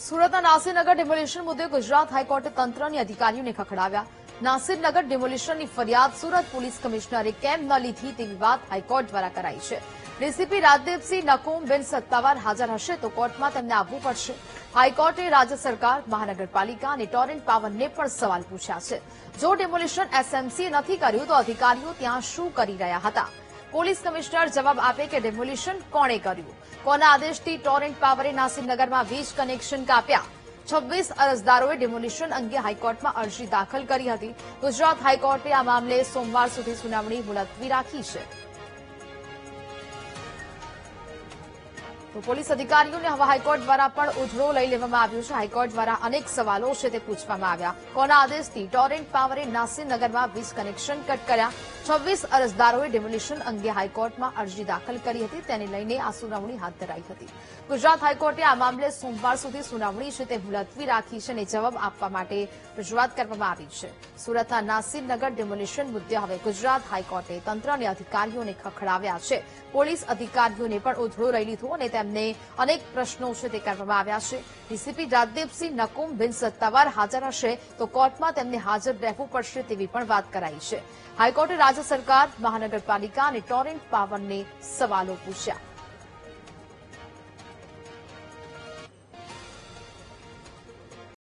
સુરતના નાસીરનગર ડેમોલિશન મુદ્દે ગુજરાત હાઈકોર્ટે તંત્રની અધિકારીઓને ખખડાવ્યા. નાસીરનગર ડેમોલિશનની ફરિયાદ સુરત પોલીસ કમિશનરે કેમ ન લીધી તેવી વાત હાઈકોર્ટ દ્વારા કરાઈ છે. ડીસીપી રાજદીપસિંહ નકુમ બિન સત્તાવાર હાજર હશે તો કોર્ટમાં તેમને આવવું પડશે. હાઈકોર્ટે રાજ્ય સરકાર, મહાનગરપાલિકા અને ટોરેન્ટ પાવરને પણ સવાલ પૂછ્યા છે. જો ડેમોલિશન એસએમસીએ નથી કર્યું તો અધિકારીઓ ત્યાં શું કરી રહ્યા હતા? પોલીસ કમિશનર જવાબ આપે કે ડેમોલિશન કોણે કર્યું, કોના આદેશથી ટોરેન્ટ પાવરે નાસીરનગરમાં વીજ કનેક્શન કાપ્યા. 26 અરજદારોએ ડેમોલિશન અંગે હાઈકોર્ટમાં અરજી દાખલ કરી હતી. ગુજરાત હાઈકોર્ટે આ મામલે સોમવાર સુધી સુનાવણી મુલતવી રાખી છે. તો પોલીસ અધિકારીઓને હવે હાઈકોર્ટ દ્વારા પણ ઉધડો લઈ લેવામાં આવ્યો છે. હાઈકોર્ટ દ્વારા અનેક સવાલો છે તે પૂછવામાં આવ્યા. કોના આદેશથી ટોરેન્ટ પાવરે નાસીરનગરમાં વીજ કનેક્શન કટ કર્યા? 26 અરજદારોએ ડેમોલિશન અંગે હાઈકોર્ટમાં અરજી દાખલ કરી હતી. તેને લઈને આ સુનાવણી હાથ ધરાઈ હતી. ગુજરાત હાઈકોર્ટે આ મામલે સોમવાર સુધી સુનાવણી છે તે મુલતવી રાખી છે અને જવાબ આપવા માટે રજૂઆત કરવામાં આવી છે. સુરતના નાસીરનગર ડેમોલિશન મુદ્દે હવે ગુજરાત હાઈકોર્ટે તંત્રના અધિકારીઓને ખખડાવ્યા છે. પોલીસ અધિકારીઓને પણ ઉધડો લઈ લીધો અને તેમને અનેક પ્રશ્નો છે તે કરવામાં આવ્યા છે. ડીસીપી રાજદીપસિંહ નકુમ બિન સત્તાવાર હાજર હશે તો કોર્ટમાં તેમને હાજર રહેવું પડશે તેવી પણ વાત કરાઈ છે. હાઈકોર્ટે રાજ્ય સરકાર, મહાનગરપાલિકા અને ટોરેન્ટ પાવરને સવાલો પૂછ્યા.